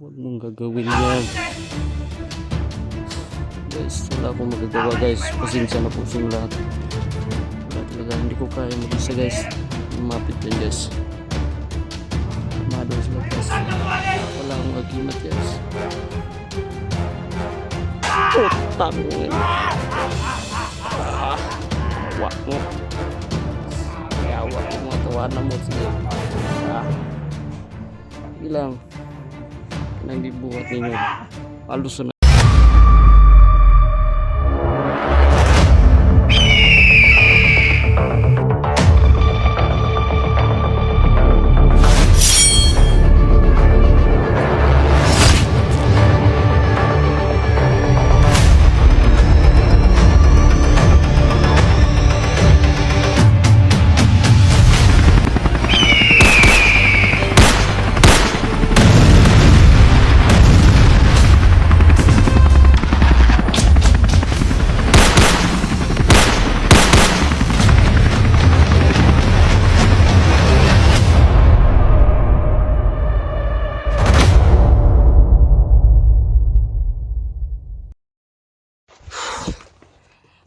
Huwag mong gagawin yan. Guys, wala akong magagawa guys. Pasensya na po sa inyo lahat. Wala talaga, hindi ko kaya mag-isa guys. Lumapit yan guys. Mado sila guys. Wala akong agimat guys. Putang yun. Wak mo. Kaya wak mo mga tawanan mo. Sige. Ilang. Nang dibuhat ninyo. Halos na.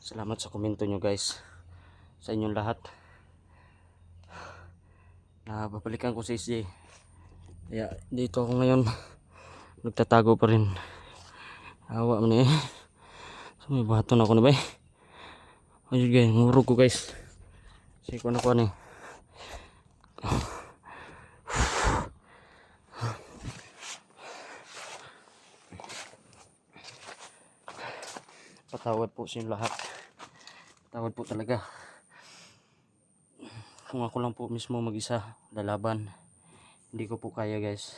Salamat sa komento nyo guys, sa inyong lahat. Babalikan ko si SJ. Kaya dito ako ngayon, nagtatago pa rin. Awa mo na eh. So, may baton ako na ba eh. Ayun guys, ngurog ko guys. Kasi ko na ko ano eh. Patawad po sa inyo lahat. Patawad po talaga. Kung ako lang po mismo mag-isa lalaban, hindi ko po kaya guys.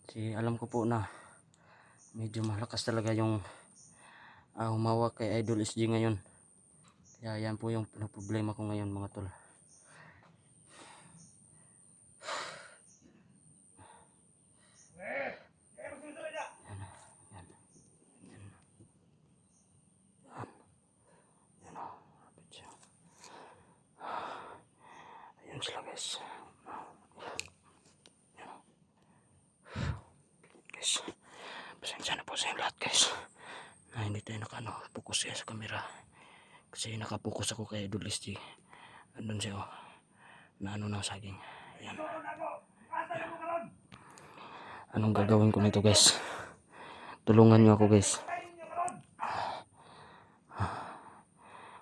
Kasi alam ko po na medyo malakas talaga yung humawak kay Idol SG ngayon. Kaya yan po yung problema ko ngayon mga tol. Ayun sila guys. Guys, pasensya na po sa inyo lahat guys. Hindi tayo focus sa camera. Kasi nakapokus ako kay Idol SG. Andun siya na ng saging. Ayan. Anong gagawin ko nito guys? Tulungan nyo ako guys.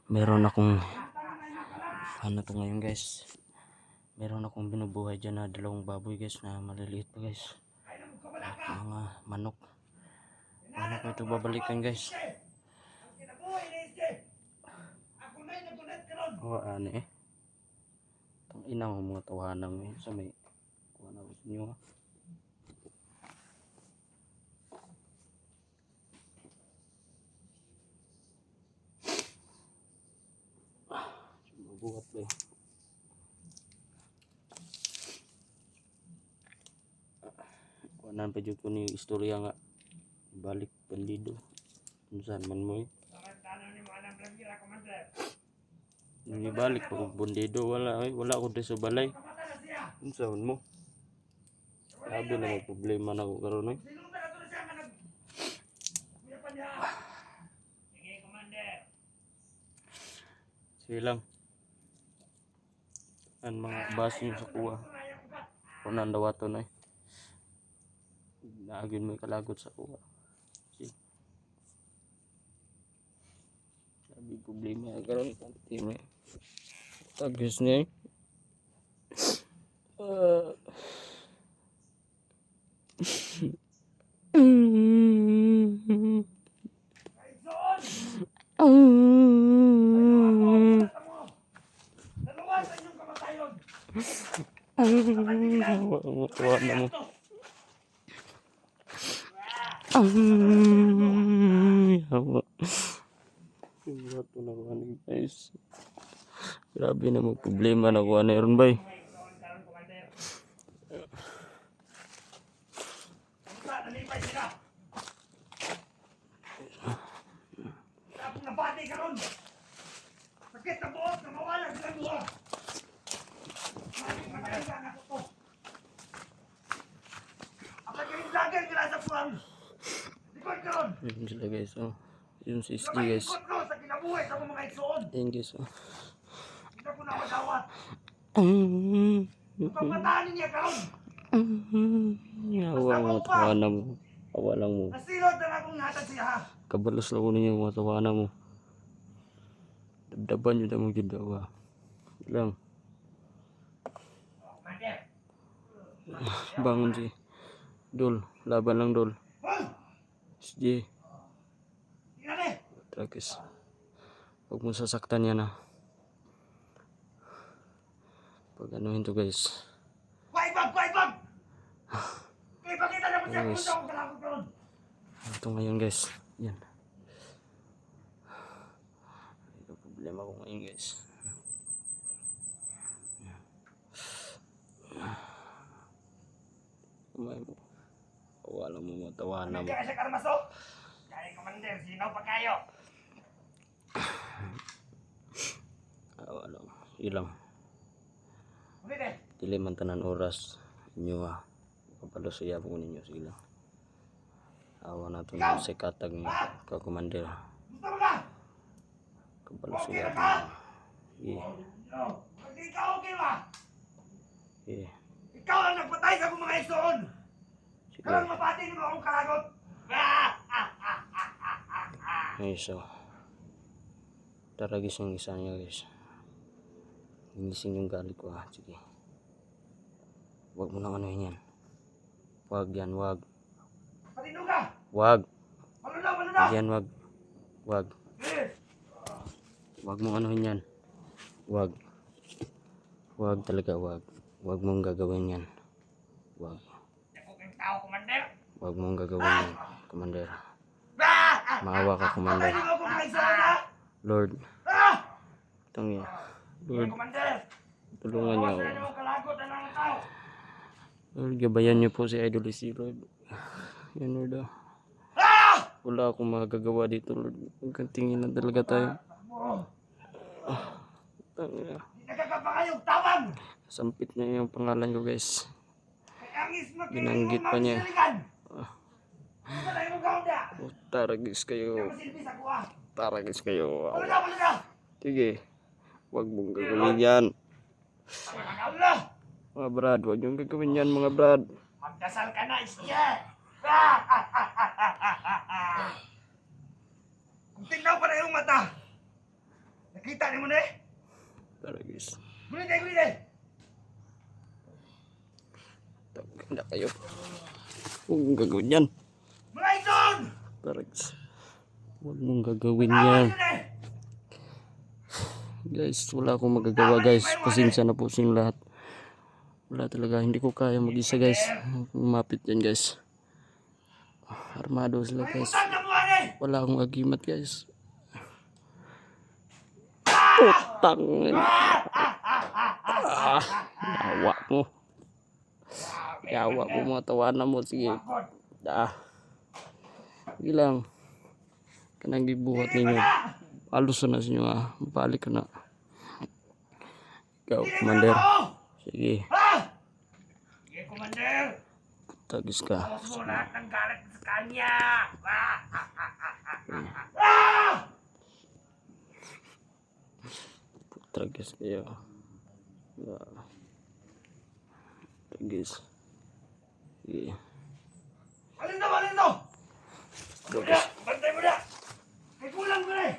Meron akong to ngayon guys. Meron akong binubuhay dyan na dalawang baboy guys na maliliit pa guys. At mga manok. Paano ko ito babalikan guys? Ano eh. Itong ina mo mga tawanan mo sa may kuha na gusto nyo. Buhat ba eh. Kuhanan pa dyan ko ni istorya nga. Balik bandido. Kung saan man mo eh. Nung ibalik pag bandido wala eh. Wala ako sa balay. Kung saan mo. Sabi na may problema na ako karoon eh. Sige lang. Ang mga baso nyo sa kuha. Kung nandawato na eh. Naagin mo yung kalagot sa kuha. See? Sabi problema. Karoon kanti mo eh. Tagis niya eh. Tuwa na mo. Yawa. Ito na kuha na guys. Grabe na mga problema na kuha na yun ba eh. Sakit na buhok, namawala sila buhok. Apa kayo vlogger kuwan. Likod karon. Yun sila guys. Oh. Yun si SG Sabay guys. ikot ko sa kinabuhi sa mga igsoon. Ayun guys. Oh. Hindi ko na madawat. Mm. Pagmataan niya karon. Awa mo, tawanan mo. Awa lang mo. Nasilod na akong hatag siya ha. Kabalos lang ko ninyo mga tawanan mo. Dabdaban yun ang mga awa. Lang. Commander. Bangon si Dol. Laban lang Dol. SG. Tingnan eh. Tragis. Huwag mo sasaktan yan ha. Pag anuhin to guys. Quiet bag! Kaya pakita na mo siya kung Yes. saan ako kalakot karon. Ito ngayon guys. Yan. Ito problema ko ngayon guys. Kumay mo. Wala mo matawanan mo. Kaya siya karmaso. Kaya Commander, sinaw pa kayo. Wala. Ilang. Ulit eh. Dili man tanan oras. Inyo ha. Kapalo siya po ninyo. Sige lang. Awa na ito ng sikatag ni Kakumander. Gusto mo ka? Kapalo Okay siya na po. ka? Sige. Hindi ka okay ba? Sige. Ikaw ang nagpatay sa akong mga igsoon. Sige. Karang mapati mo akong kalagot. Ay so. Taragis yung isa niya guys. Ginising yung galit ko ha. Sige. Huwag mo nang anuhin yan. Huwag yan, huwag. Patino ka? Huwag. Maluna! Yan, huwag. Huwag. Eh, Huwag mong anuhin yan. Huwag. Huwag talaga, huwag. Huwag mong gagawin yan. Huwag. ako kang tao, Commander. Huwag mong gagawin yan, Commander. Maawa ka, Commander. Patay mo akong mga igsoon ha? Lord, Ah! itong yan. Sige, Lord, Commander. tulungan niyo Bawasan ako. na yung kalagot ng mga tao. Lord, gabayan niyo po si Idol Izzy, Lord. Yan, Lord. Ah! Wala akong magagawa dito, Lord. Magkantingin lang talaga tayo. Tangina. Hindi nakakapangayog tawag. Sampit na yung pangalan ko, guys. Kaya ang isma Binanggit pa niya. Ano na yung gawin niya? Oh, taragis Hindi kayo. masilbi sa kuha. Taragis kayo. Maluna! Sige. Huwag mong gagawin yan. Maluna! Mga brad, huwag yung gagawin yan, mga brad. Magdasal ka na, isya! Kung tingnan pa na yung mata, nakita niyo mo na eh? Taragis. Gulid eh! Tawag na kayo. Huwag mong gagawin yan. Mga ison! Taragis. Huwag mong gagawin Tawag yan. yun eh! Guys, wala akong magagawa, guys. Pasensya na po sa inyong lahat. Wala talaga. Hindi ko kaya mag-isa, guys. Lumapit yan, guys. Armado sila, guys. Kalimutan na buwan eh! Wala akong agimat, guys. Putang. Yawa mo. Yawa mo, mga tawanan mo. Sige. Sige lang. Kanang gibuhat ninyo. Alos na sa inyo, ha. Balik ka na. Ikaw, Commander. Sige. Ha? Sige, Commander! Tagis ka. Tapos mo lahat ng galit sa kanya! Ah! Tagis kayo. Tagis. Sige. Alin to? Tagis. Bantay mo na! May kulang ko na eh!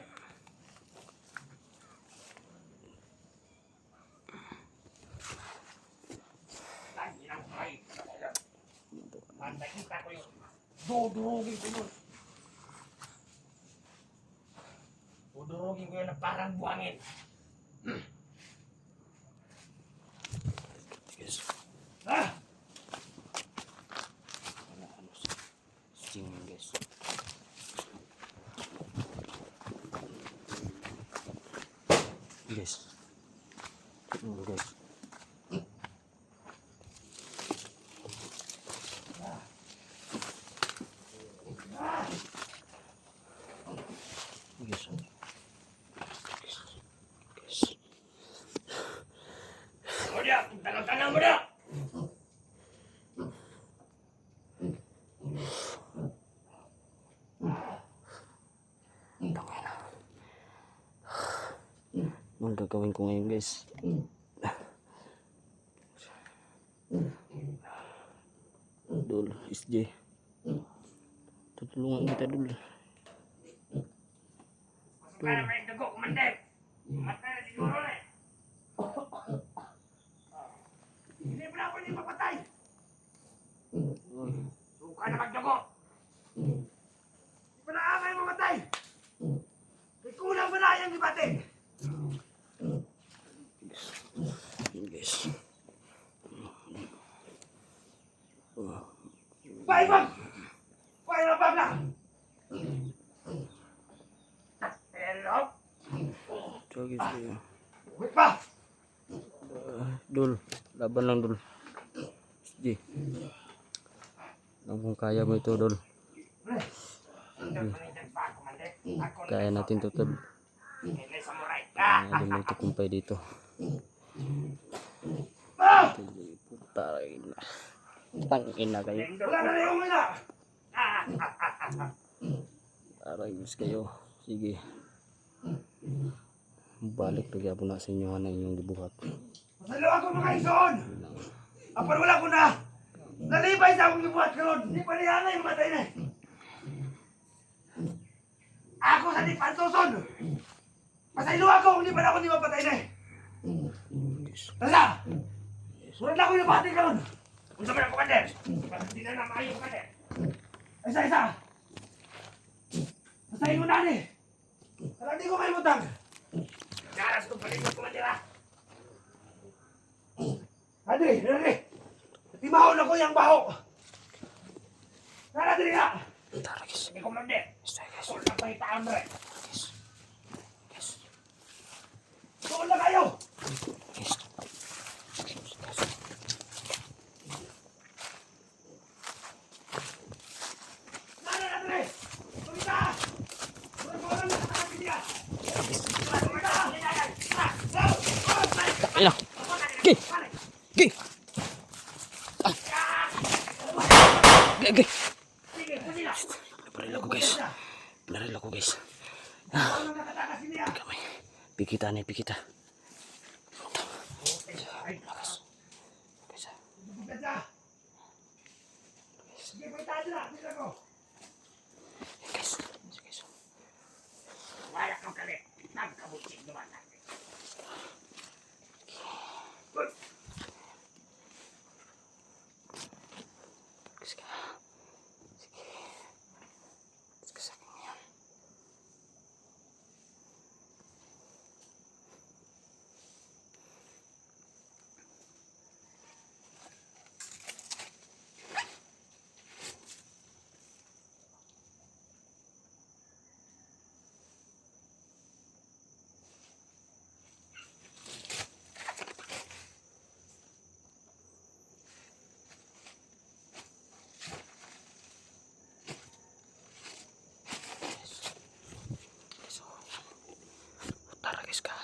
Lagi lang kay. Nakita ko yun. Dudurugin ko yun. Dudurugin ko yun na parang buhangin. Tagis. Ha? Sing, guys. Guys. Guys. Guys. Guys. O dia, tangan-tangan mo na! gagawin ko ngayon guys. Dul, SJ. Tutulungan kita dul. Para may dugo, kumandir. Matay na siguro eh. Hindi mo na ako hindi mapatay. Suka na magdugo. Hindi pa na amay mamatay. May kulang ba na yung ibating? Guys. Paibag! Paibag na! Hello? So guys, Wait pa! dul, laban lang dul. SJ. Alam kung kaya mo ito dul. Kaya natin to tol. Hindi mo ito kumpay dito. Putay na. Tangin na kayo. Wala na yung mga! Aray guys kayo. Sige. Balik lagi po na sa inyo na inyong gibuhat. Masalo ako mga ison! Apar wala ko na! Nalibay sa akong gibuhat karon. Hindi pa niya na yung matay na. Ako sa di pantuson! Masaylo ako, hindi pa na ako di mapatay na. Tala! Surat na ako yung pati karon. Unsa man ang komander? Hindi na maayo komander. Isa! Masayin mo na ni! Para di ko kayo mutang! Naras kong palikot komander ha! Adri! Timahon ako yung baho! Tara, Adri na! Tara guys. Hindi komander! Sold na pahitaan mo rin! Sold na kayo! Ayun na. Gay! Gay! Gay! Pinaril ako guys. Kamay. Pikita na pikita. Lakas. Guys. Guys. Wala kang kalit. Nagkabutin naman natin. Tara guys ka.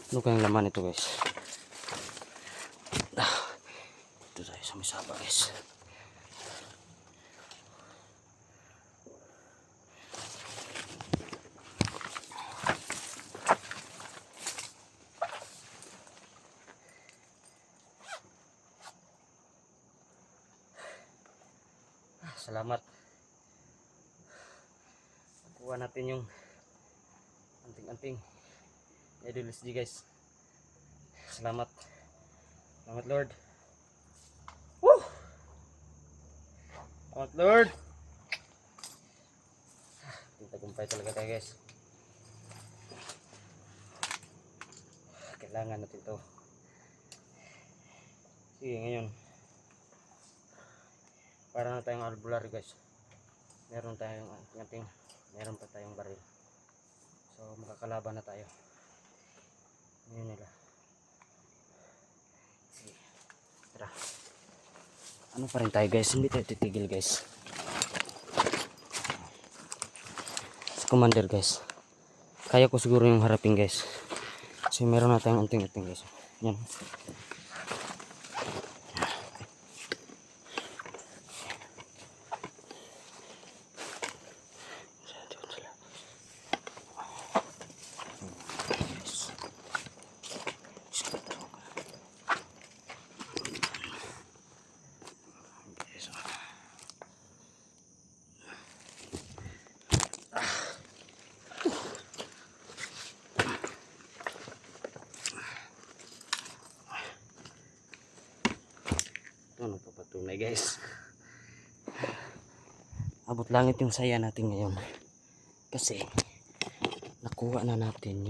Ano kayang laman ito guys? Ito tayo sa misaba guys. salamat. Kuha natin yung anting-anting Idol SG guys. Salamat. Salamat Lord. Woo! Salamat Lord. Tagumpay talaga tayo guys. Kailangan natin to. Sige ngayon. Para na tayong albularyo guys. Meron tayong anting, meron pa tayong baril. So makakalaban na tayo. Ngayon nila. Sige. Tara. Ano pa rin tayo guys, hindi tayo titigil guys. Sa commander guys. Kaya ko siguro yung harapin guys. Kasi meron na tayong anting-anting guys. Yan. Ito nagpapatunay guys. Abot langit yung saya natin ngayon. Kasi nakuha na natin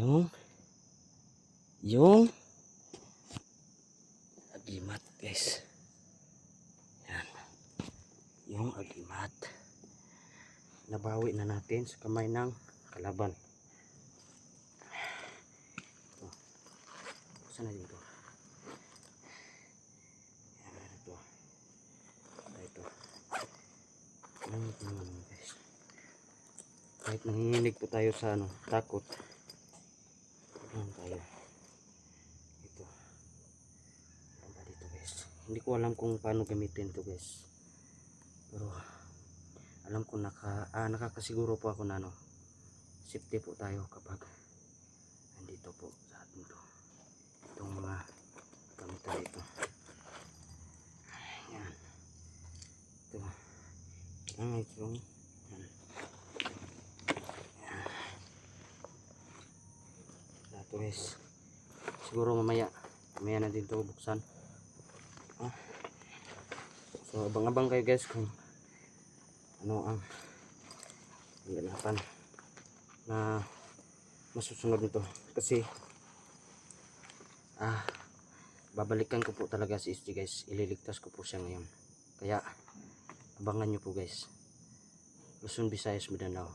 yung agimat guys. Yan. Yung agimat. Nabawi na natin sa kamay ng kalaban. Ito. Saan na dito? Guys. Kahit nanginginig po tayo sa takot. Ayan tayo. Ito. Ayan pa dito guys. Hindi ko alam kung paano gamitin to guys. Pero alam ko nakakasiguro po ako na safety po tayo kapag nandito po sa atin to. Itong mga gamitan dito. Ayan. Ito. Ito. Ito guys. Siguro mamaya na din ito buksan. So abang-abang kayo guys kung ano ang ganapan na masusunod nito. Kasi babalikan ko po talaga si SG guys. Ililigtas ko po siya ngayon. Kaya abangan nyo po guys. Luzon, Visayas, Mindanao.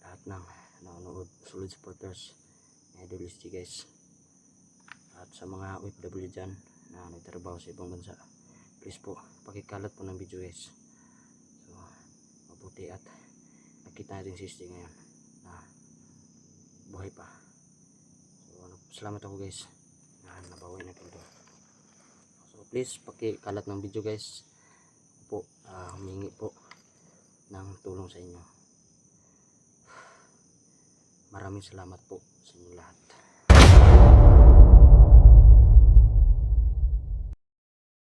Lahat ng nanonood, solid supporters, Idol SG guys. At sa mga OFW dyan na nagtrabaho sa ibang bansa, please po, pakikalat po ng video guys. So, mabuti at nakita natin si SG ngayon na buhay pa. So, salamat ako guys na nabawi natin ito. So, please, pakikalat ng video guys. Po, humingi po ng tulong sa inyo. Maraming salamat po sa inyo lahat.